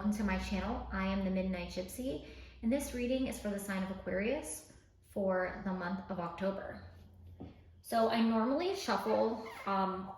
welcome to my channel. I am the Midnight Gypsy, and this reading is for the sign of Aquarius for the month of October. So I normally shuffle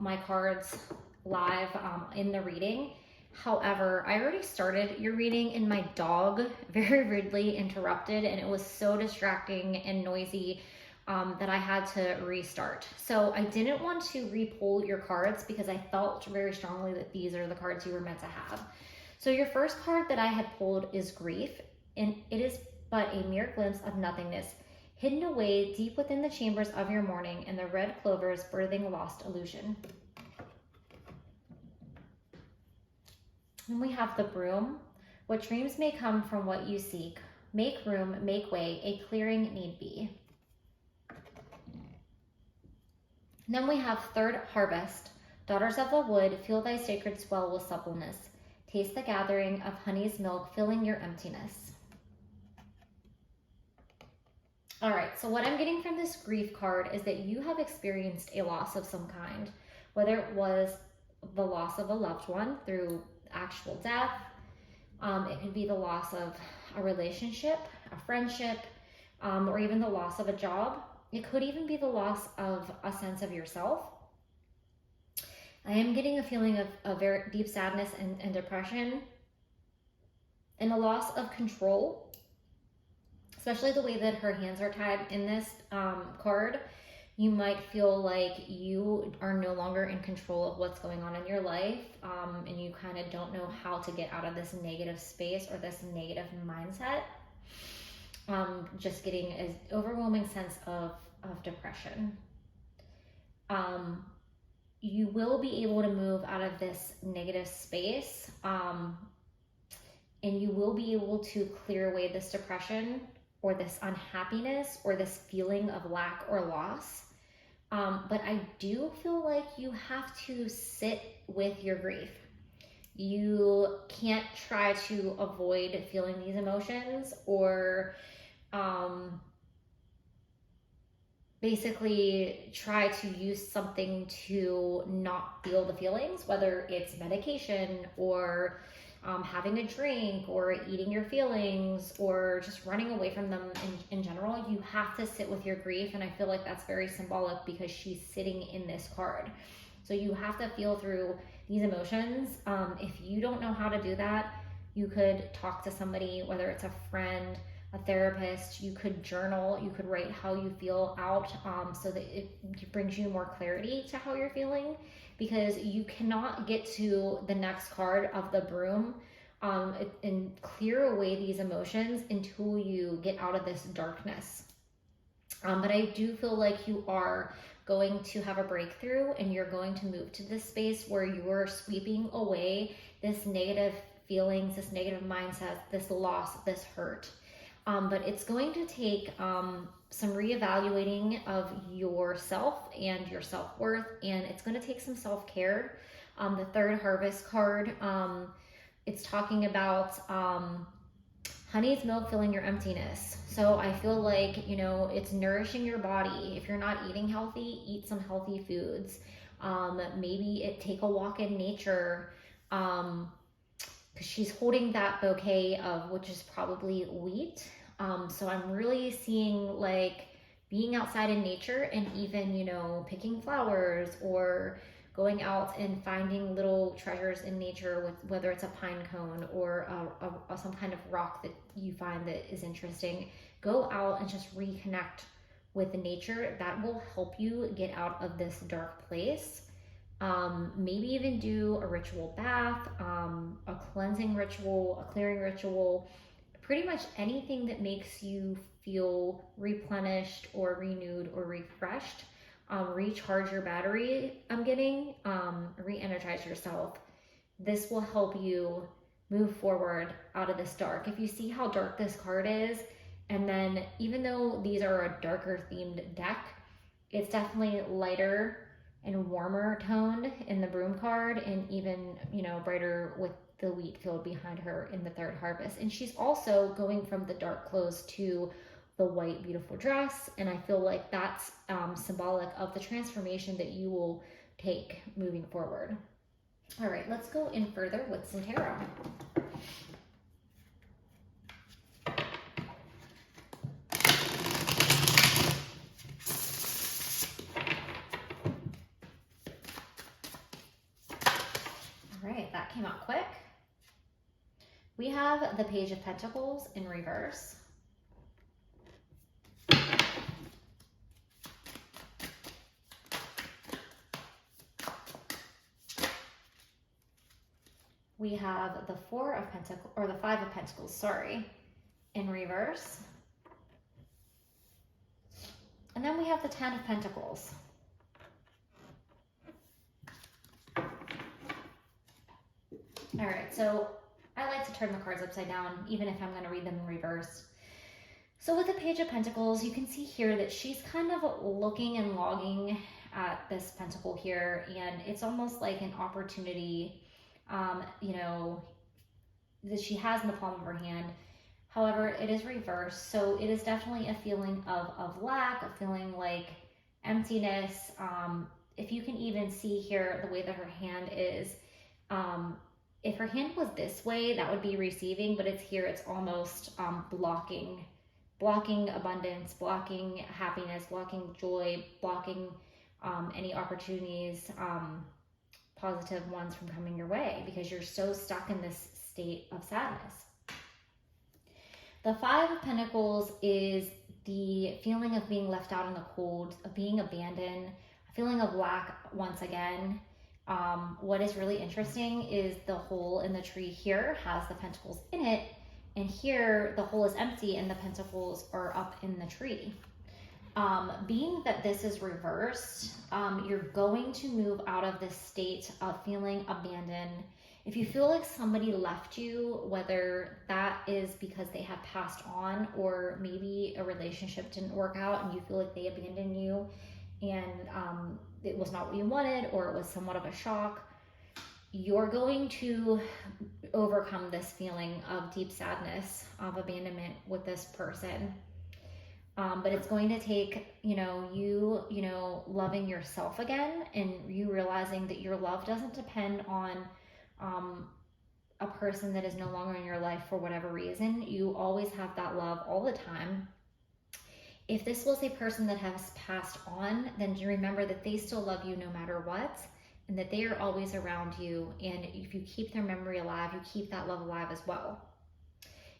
my cards live in the reading. However, I already started your reading and my dog very rudely interrupted, and it was so distracting and noisy that I had to restart. So I didn't want to re-pull your cards because I felt very strongly that these are the cards you were meant to have. So your first card that I had pulled is Grief, and it is but a mere glimpse of nothingness, hidden away deep within the chambers of your morning, and the red clovers birthing lost illusion. And we have the Broom. What dreams may come from what you seek. Make room, make way, a clearing need be. And then we have Third Harvest. Daughters of the wood, feel thy sacred swell with suppleness. Taste the gathering of honey's milk, filling your emptiness. All right, so what I'm getting from this Grief card is that you have experienced a loss of some kind, whether it was the loss of a loved one through actual death. It could be the loss of a relationship, a friendship, or even the loss of a job. It could even be the loss of a sense of yourself. I am getting a feeling of a very deep sadness and depression, and a loss of control, especially the way that her hands are tied in this card. You might feel like you are no longer in control of what's going on in your life, and you kind of don't know how to get out of this negative space or this negative mindset. Just getting an overwhelming sense of depression. You will be able to move out of this negative space, and you will be able to clear away this depression or this unhappiness or this feeling of lack or loss. But I do feel like you have to sit with your grief. You can't try to avoid feeling these emotions or basically try to use something to not feel the feelings, whether it's medication or having a drink or eating your feelings or just running away from them in general. You have to sit with your grief, and I feel like that's very symbolic because she's sitting in this card. So you have to feel through these emotions. If you don't know how to do that, you could talk to somebody, whether it's a friend, a therapist. You could journal, you could write how you feel out, so that it brings you more clarity to how you're feeling, because you cannot get to the next card of the Broom and clear away these emotions until you get out of this darkness. But I do feel like you are going to have a breakthrough, and you're going to move to this space where you're sweeping away this negative feelings, this negative mindset, this loss, this hurt. But it's going to take some reevaluating of yourself and your self-worth, and it's going to take some self-care. The Third Harvest card, it's talking about honey's milk filling your emptiness. So I feel like, you know, it's nourishing your body. If you're not eating healthy, eat some healthy foods. Maybe take a walk in nature. Because she's holding that bouquet of, which is probably wheat. So I'm really seeing like being outside in nature, and even, you know, picking flowers or going out and finding little treasures in nature, with whether it's a pine cone or some kind of rock that you find that is interesting. Go out and just reconnect with nature. That will help you get out of this dark place. Maybe even do a ritual bath, a cleansing ritual, a clearing ritual, pretty much anything that makes you feel replenished or renewed or refreshed. Recharge your battery, I'm getting, re-energize yourself. This will help you move forward out of this dark. If you see how dark this card is, and then even though these are a darker themed deck, it's definitely lighter and warmer toned in the Broom card, and even, you know, brighter with the wheat field behind her in the Third Harvest. And she's also going from the dark clothes to the white beautiful dress, and I feel like that's symbolic of the transformation that you will take moving forward. All right, let's go in further with some tarot. came out quick. We have the Page of Pentacles in reverse. We have the Four of Pentacles, or the Five of Pentacles, sorry, in reverse. And then we have the Ten of Pentacles. All right, so I like to turn the cards upside down, even if I'm going to read them in reverse. So with the Page of Pentacles, you can see here that she's kind of looking and logging at this pentacle here, and it's almost like an opportunity, you know, that she has in the palm of her hand. However, it is reversed, so it is definitely a feeling of lack, a feeling like emptiness. If you can even see here the way that her hand is, if her hand was this way, that would be receiving, but it's here, it's almost blocking abundance, blocking happiness, blocking joy, blocking any opportunities, positive ones from coming your way, because you're so stuck in this state of sadness. The Five of Pentacles is the feeling of being left out in the cold, of being abandoned, a feeling of lack once again. What is really interesting is the hole in the tree here has the pentacles in it, and here the hole is empty and the pentacles are up in the tree. Being that this is reversed, you're going to move out of this state of feeling abandoned. If you feel like somebody left you, whether that is because they have passed on, or maybe a relationship didn't work out and you feel like they abandoned you and it was not what you wanted, or it was somewhat of a shock, you're going to overcome this feeling of deep sadness, of abandonment with this person. But it's going to take, you loving yourself again, and you realizing that your love doesn't depend on a person that is no longer in your life for whatever reason. You always have that love all the time. If this was a person that has passed on, then you remember that they still love you no matter what, and that they are always around you. And if you keep their memory alive, you keep that love alive as well.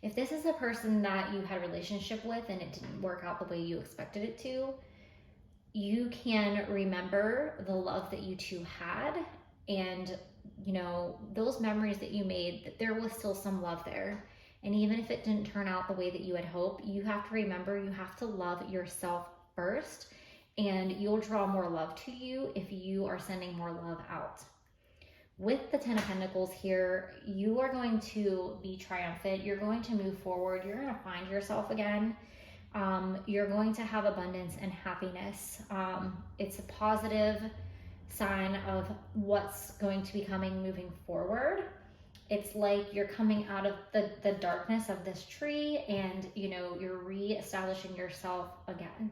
If this is a person that you had a relationship with and it didn't work out the way you expected it to, you can remember the love that you two had, and those memories that you made, that there was still some love there. And even if it didn't turn out the way that you had hoped, you have to remember you have to love yourself first, and you'll draw more love to you if you are sending more love out. With the Ten of Pentacles here, you are going to be triumphant. You're going to move forward. You're going to find yourself again. You're going to have abundance and happiness. It's a positive sign of what's going to be coming moving forward. It's like you're coming out of the darkness of this tree, and you're re-establishing yourself again.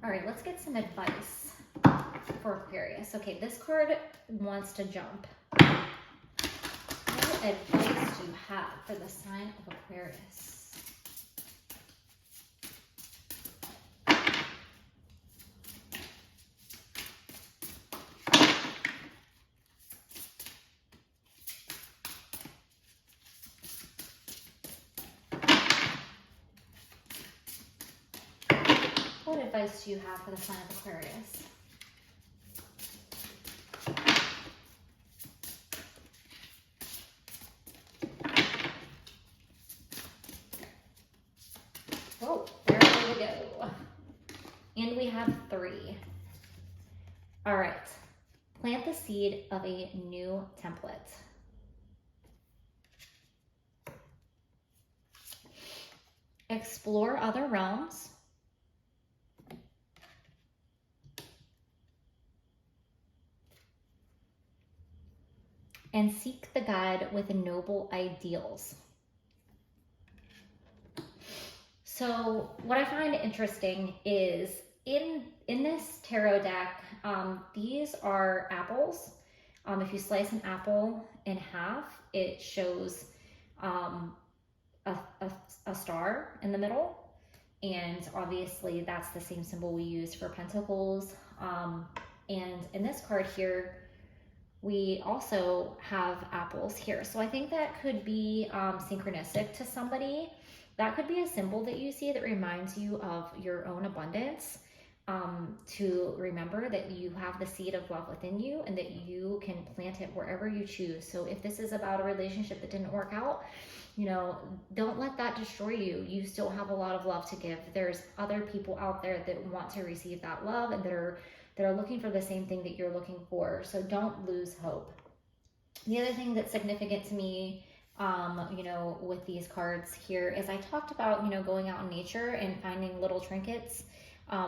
All right, let's get some advice for Aquarius. Okay, this card wants to jump. What advice do you have for the sign of Aquarius? What advice do you have for the sign of Aquarius? Oh, there we go. And we have 3. All right. Plant the seed of a new template. Explore other realms. And seek the guide with noble ideals. So what I find interesting is in this tarot deck, these are apples. If you slice an apple in half, it shows a star in the middle. And obviously that's the same symbol we use for pentacles. And in this card here, we also have apples here. So I think that could be synchronistic to somebody. That could be a symbol that you see that reminds you of your own abundance, to remember that you have the seed of love within you and that you can plant it wherever you choose. So if this is about a relationship that didn't work out, you know, don't let that destroy you. You still have a lot of love to give. There's other people out there that want to receive that love and that are looking for the same thing that you're looking for. So don't lose hope. The other thing that's significant to me, you know, with these cards here is I talked about, you know, going out in nature and finding little trinkets,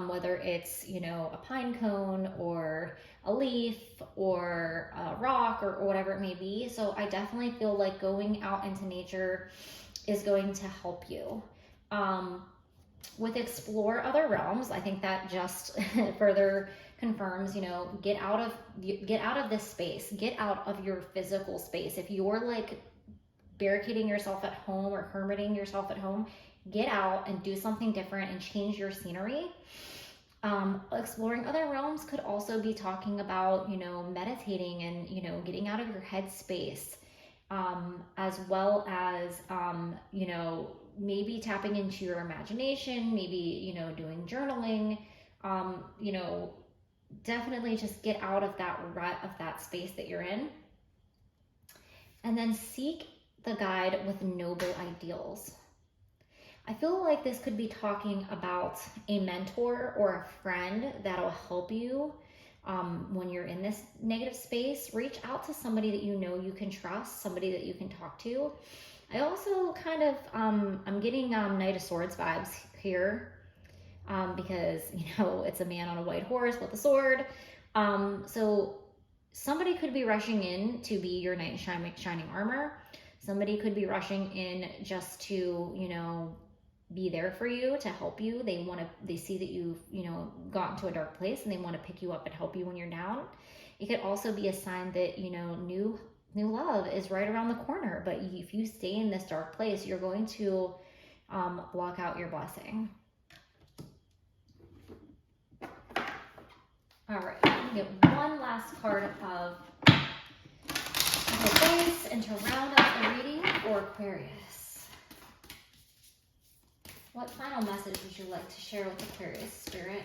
whether it's, you know, a pine cone or a leaf or a rock or whatever it may be. So I definitely feel like going out into nature is going to help you. With explore other realms, I think that just further confirms, you know, get out of this space, get out of your physical space. If you're like barricading yourself at home or hermiting yourself at home, get out and do something different and change your scenery. Exploring other realms could also be talking about, you know, meditating and, you know, getting out of your head space, as well as, you know, maybe tapping into your imagination, maybe, you know, doing journaling, you know, definitely just get out of that rut of that space that you're in. And then seek the guide with noble ideals. I feel like this could be talking about a mentor or a friend that'll help you when you're in this negative space. Reach out to somebody that you know you can trust, somebody that you can talk to. I also kind of, I'm getting Knight of Swords vibes here, because, you know, it's a man on a white horse with a sword. So somebody could be rushing in to be your knight in shining armor. Somebody could be rushing in just to, you know, be there for you, to help you. They see that you've, you know, gotten to a dark place and they want to pick you up and help you when you're down. It could also be a sign that, you know, new love is right around the corner. But if you stay in this dark place, you're going to block out your blessing. All right, I'm gonna get one last card of the base and to round out the reading for Aquarius. What final message would you like to share with Aquarius Spirit?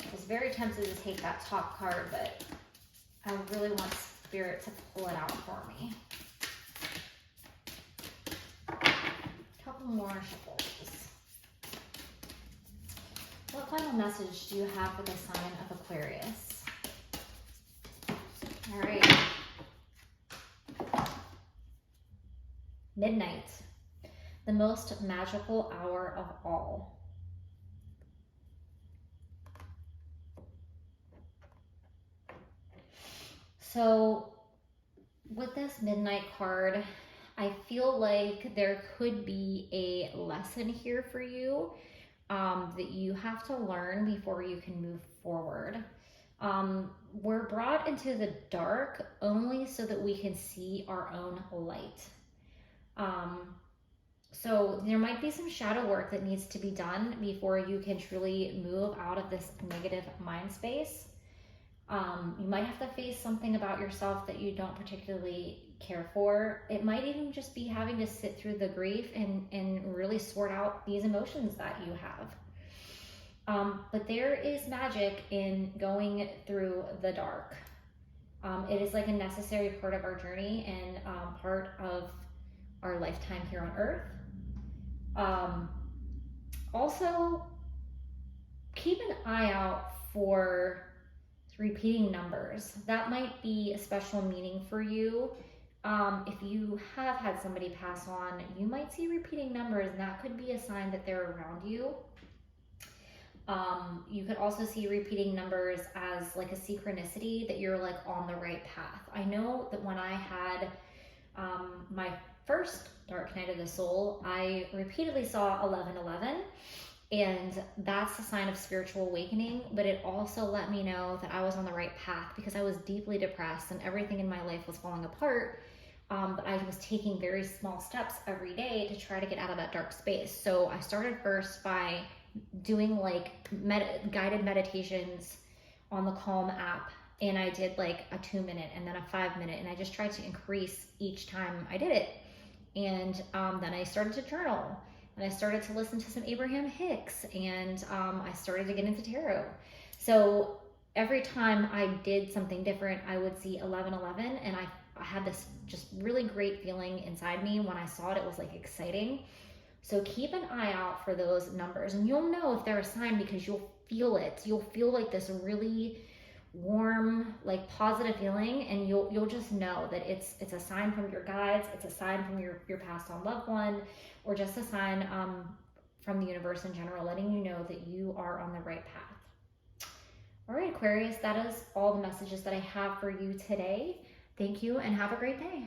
I was very tempted to take that top card, but I really want Spirit to pull it out for me. Couple more shuffles. What final message do you have for the sign of Aquarius? All right. Midnight, the most magical hour of all. So with this midnight card, I feel like there could be a lesson here for you that you have to learn before you can move forward. We're brought into the dark only so that we can see our own light. So there might be some shadow work that needs to be done before you can truly move out of this negative mind space. You might have to face something about yourself that you don't particularly care for. It might even just be having to sit through the grief and really sort out these emotions that you have. But there is magic in going through the dark. It is like a necessary part of our journey and part of our lifetime here on Earth. Also, keep an eye out for repeating numbers. That might be a special meaning for you. If you have had somebody pass on, you might see repeating numbers, and that could be a sign that they're around you. You could also see repeating numbers as like a synchronicity that you're like on the right path. I know that when I had my first dark night of the soul, I repeatedly saw 1111, And that's a sign of spiritual awakening, but it also let me know that I was on the right path because I was deeply depressed and everything in my life was falling apart. But I was taking very small steps every day to try to get out of that dark space. So I started first by doing like guided meditations on the Calm app. And I did like a 2-minute and then a 5-minute. And I just tried to increase each time I did it. And then I started to journal. And I started to listen to some Abraham Hicks. And I started to get into tarot. So every time I did something different, I would see 1111. And I had this just really great feeling inside me. When I saw it, it was like exciting. So keep an eye out for those numbers. And you'll know if they're a sign because you'll feel it. You'll feel like this really warm, like positive feeling, and you'll just know that it's a sign from your guides, it's a sign from your passed on loved one, or just a sign from the universe in general, letting you know that you are on the right path. All right, Aquarius, that is all the messages that I have for you today. Thank you and have a great day.